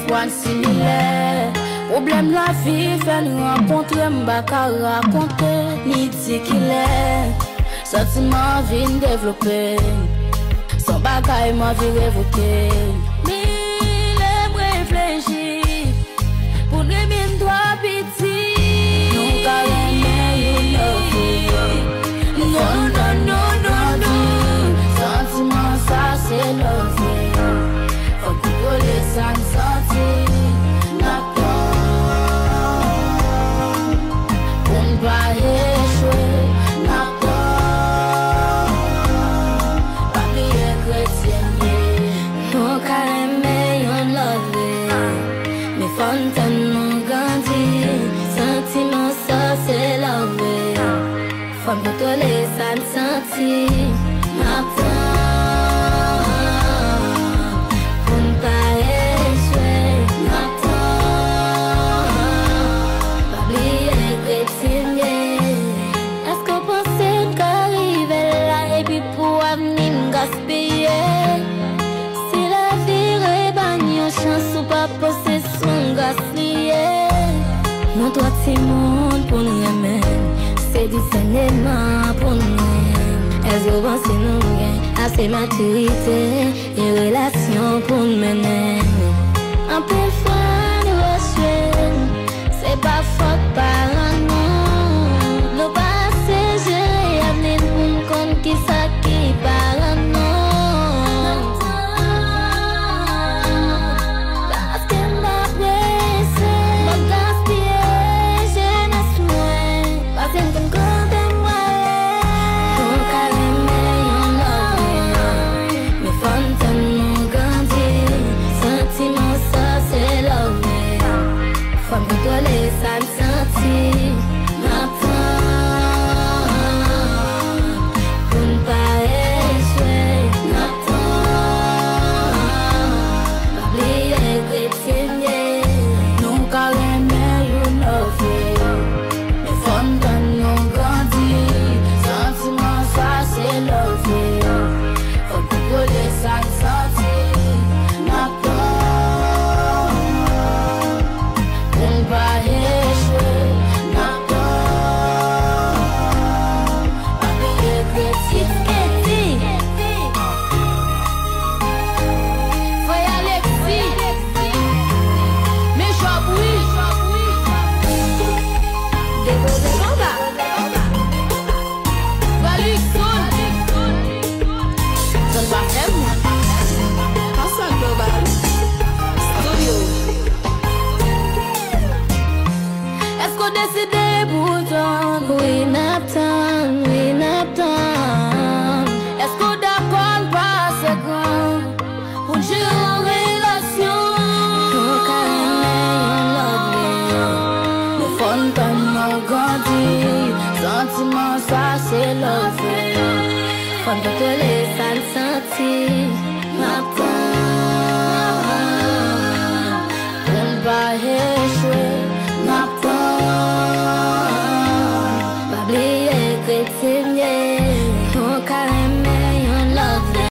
point similaire. Problème la vie, fait nous rencontrer, m'ba ka raconter, ni dit qu'il est. Sentiment vient développer, son bagaille m'a vu révoquer. Mille réfléchir, pour nous bien droit petit. Nous carrément you love. Non. Sentiment ça c'est love. Faut que vous les sentir. Pas échouer, n'a pas oublié chrétien. Mon carême on love, mes fontaines m'ont grandi, sentiment ça c'est love. Faut me tolérer ça me sentir, n'a pas pour ne pas échouer, n'a pas oublier chrétien. Si la vie rebagne chance ou pas possession gaspillée. Nous doit tout le monde pour nous aimer. C'est discernement pour nous. Est-ce que vous pensez nous gain assez maturité et relation pour nous mener? Un peu de fois nous reçoit, c'est pas faute par nous. Nous passons gérer amener pour nous compte qui ça qui parle. Ça me sentit ma pour ne pas échouer, ma oublier chrétien. Nous carrément you love, mes fontaines nous grandit, sentiment ça c'est love. Faut que vous les ça me sentit, ma pour ne pas décider pour toi, oui, n'attends. Est-ce qu'on d'accord pas ce grand pour jouer en relation? Ton carrément, le fontaine m'ont grandi, sentiment ça c'est love. Faut me te laisser le sentir, n'attends. Pour ne pas